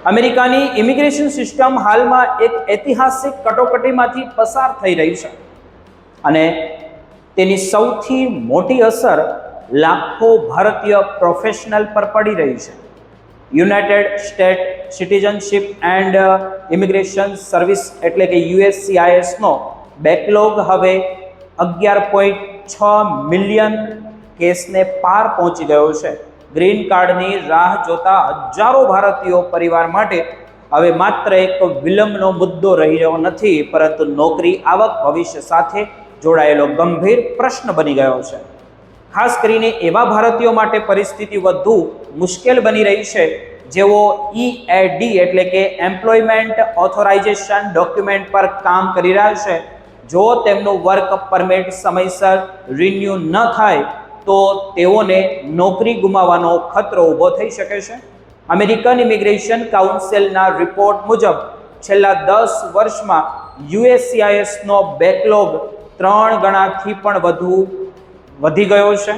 અમેરિકાની immigration system હાલમાં એક ઐતિહાસિક કટોકટીમાંથી પસાર થઈ રહી છે અને તેની સૌથી મોટી અસર લાખો ભારતીય પ્રોફેશનલ પર પડી રહી છે. United state citizenship and immigration service એટલે કે USCISનો બેકલોગ હવે 11.6 મિલિયન કેસને પાર પહોંચી ગયો છે. ગ્રીન કાર્ડની રાહ જોતા હજારો ભારતીયો પરિવાર માટે હવે માત્ર એક વિલંબનો મુદ્દો રહ્યો નથી, પરંતુ નોકરી, આવક, ભવિષ્ય સાથે જોડાયેલો ગંભીર પ્રશ્ન બની ગયો છે. ખાસ કરીને એવા ભારતીયો માટે પરિસ્થિતિ વધુ મુશ્કેલ બની રહી છે જેઓ EAD એટલે કે એમ્પ્લોયમેન્ટ ઓથોરાઇઝેશન ડોક્યુમેન્ટ પર કામ કરી રહ્યા છે. જો તેમનું વર્ક પરમિટ સમયસર રિન્યુ ન થાય તો તેઓને નોકરી ગુમાવવાનો ખતરો ઊભો થઈ શકે છે. અમેરિકન ઇમિગ્રેશન કાઉન્સિલના રિપોર્ટ મુજબ છેલ્લા 10 વર્ષમાં USCISનો બેકલોગ 3 ગણાથી પણ વધુ વધી ગયો છે.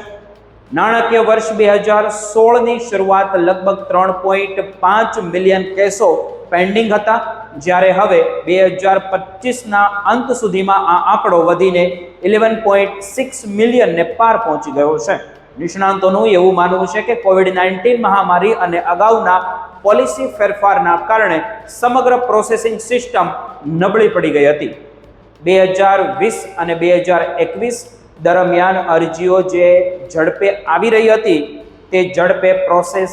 નાણાકીય વર્ષ 2016ની શરૂઆત લગભગ 3.5 મિલિયન કેસો પેન્ડિંગ હતા, જ્યારે હવે 2025ના અંત સુધીમાં આ આંકડો વધીને 11.6 મિલિયનને પાર પહોંચી ગયો છે. નિષ્ણાંતોનું એવું માનવું છે કે COVID-19 મહામારી અને અગાઉના પોલિસી ફેરફારના કારણે સમગ્ર પ્રોસેસિંગ સિસ્ટમ નબળી પડી ગઈ હતી. 2020 અને 2021 દરમિયાન અરજીઓ જે ઝડપે આવી રહી હતી તે ઝડપે પ્રોસેસ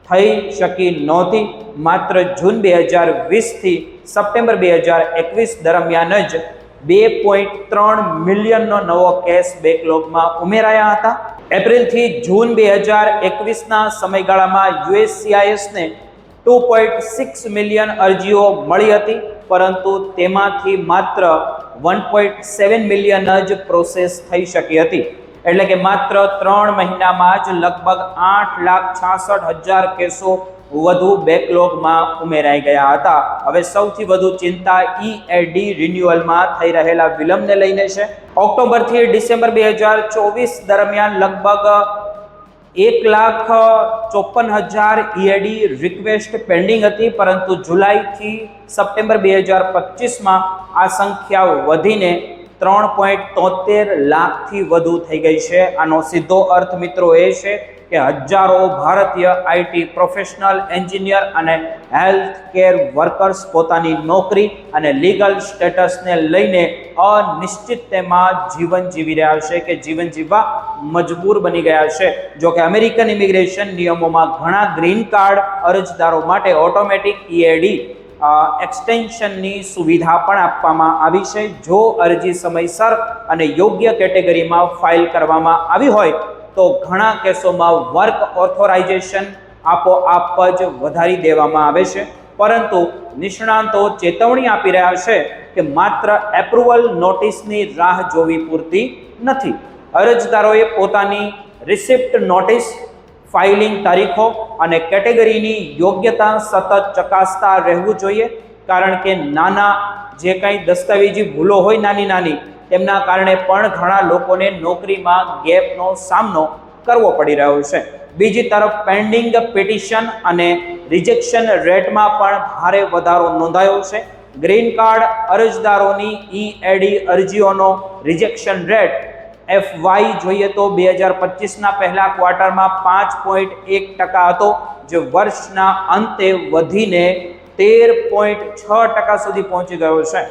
થઈ શકી નહોતી. માત્ર જૂન 2020થી સપ્ટેમ્બર 2021 દરમિયાન જ 2.3 મિલિયનનો નવો કેસ બેકલોગમાં ઉમેરાયા હતા. એપ્રિલથી જૂન 2021ના સમયગાળામાં USCISને 2.6 મિલિયન અરજીઓ મળી હતી, પરંતુ તેમાંથી માત્ર 1.7 મિલિયન જ પ્રોસેસ થઈ શકી હતી. એટલે કે માત્ર 3 મહિનામાં જ લગભગ 8,66,000 કેસો વધુ બેકલોગમાં ઉમેરાઈ ગયા હતા. હવે સૌથી વધુ ચિંતા EAD રિન્યુઅલમાં થઈ રહેલા વિલંબને લઈને છે. ઓક્ટોબરથી ડિસેમ્બર 2024 દરમિયાન લગભગ 1,54,000 EAD રિક્વેસ્ટ પેન્ડિંગ હતી, પરંતુ જુલાઈથી સપ્ટેમ્બર 2025માં આ સંખ્યા વધીને 3.73 લાખથી વધુ થઈ ગઈ છે. આનો સીધો અર્થ મિત્રો એ છે કે હજારો ભારતીય IT પ્રોફેશનલ, એન્જિનિયર અને હેલ્થ કેર વર્કર્સ પોતાની નોકરી અને લીગલ સ્ટેટસને લઈને અનિશ્ચિતતામાં જીવન જીવી રહ્યા છે કે જીવન જીવવા મજબૂર બની ગયા છે. જો કે અમેરિકન ઇમિગ્રેશન નિયમોમાં ઘણા ગ્રીન કાર્ડ અરજદારો માટે ઓટોમેટિક EAD એક્સટેન્શનની સુવિધા પણ આપવામાં આવી છે. જો અરજી સમયસર અને યોગ્ય કેટેગરીમાં ફાઇલ કરવામાં આવી હોય તો ઘણા કેસોમાં વર્ક ઓથોરાઇઝેશન આપોઆપ જ વધારી દેવામાં આવે છે. પરંતુ નિષ્ણાંતો ચેતવણી આપી રહ્યા છે કે માત્ર એપ્રુવલ નોટિસની રાહ જોવી પૂરતી નથી. અરજદારોએ પોતાની રિસિપ્ટ નોટિસ, ફાઇલિંગ તારીખો અને કેટેગરીની યોગ્યતા સતત ચકાસતા રહેવું જોઈએ, કારણ કે નાના જે કંઈ દસ્તાવેજી ભૂલો હોય નાની તેમના કારણે પણ ઘણા લોકોને નોકરીમાં ગેપનો સામનો કરવો પડી રહ્યો છે. બીજી તરફ પેન્ડિંગ પિટિશન અને રિજેક્શન રેટમાં પણ ભારે વધારો નોંધાયો છે. ગ્રીન કાર્ડ અરજદારોની EAD અરજીઓનો રિજેક્શન રેટ FY જોઈએ તો 2025ના પહેલા ક્વાર્ટરમાં 5.1% હતો, જે વર્ષના અંતે વધીને 13.6% સુધી પહોંચી ગયો છે.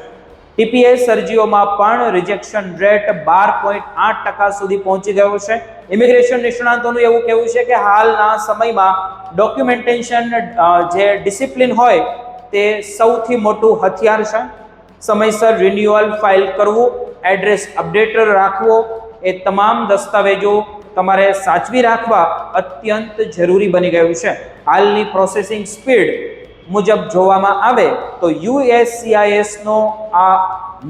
TPS અરજીઓમાં પણ રિજેક્શન રેટ 12.8% સુધી પહોંચી ગયો છે. ઇમિગ્રેશન નિષ્ણાંતોનું એવું કહેવું છે કે હાલના સમયમાં ડોક્યુમેન્ટેશન જે ડિસિપ્લિન હોય તે સૌથી મોટું હથિયાર છે. સમયસર રિન્યુઅલ ફાઇલ કરવું, એડ્રેસ અપડેટેડ રાખવો, એ તમામ દસ્તાવેજો તમારે સાચવી રાખવા અત્યંત જરૂરી બની ગયું છે. હાલની પ્રોસેસિંગ સ્પીડ મુજબ જોવામાં આવે તો USCISનો આ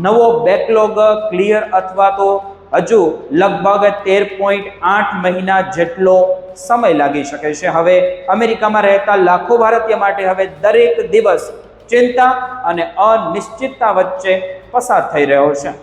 નવો બેકલોગ ક્લિયર અથવા તો હજુ લગભગ 13.8 મહિના જેટલો સમય લાગી શકે છે. હવે અમેરિકામાં રહેતા લાખો ભારતીય માટે હવે દરેક દિવસ ચિંતા અને અનિશ્ચિતતા વચ્ચે પસાર થઈ રહ્યો છે.